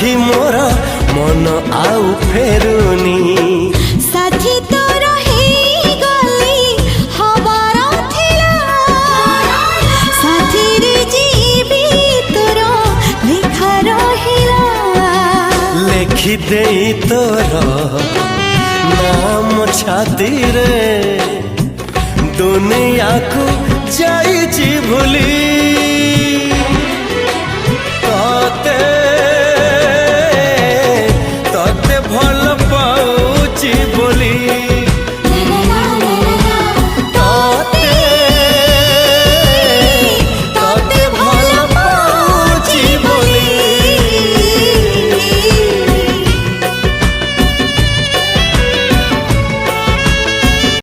साथी मोर मन आउ फेरुनी साथी तोर हेई गली हबार थिला साथी रे जीवी तोर लिखा रहिला लेखि देई तोर नाम छाती रे दुनिया को जाइछि भूली कहते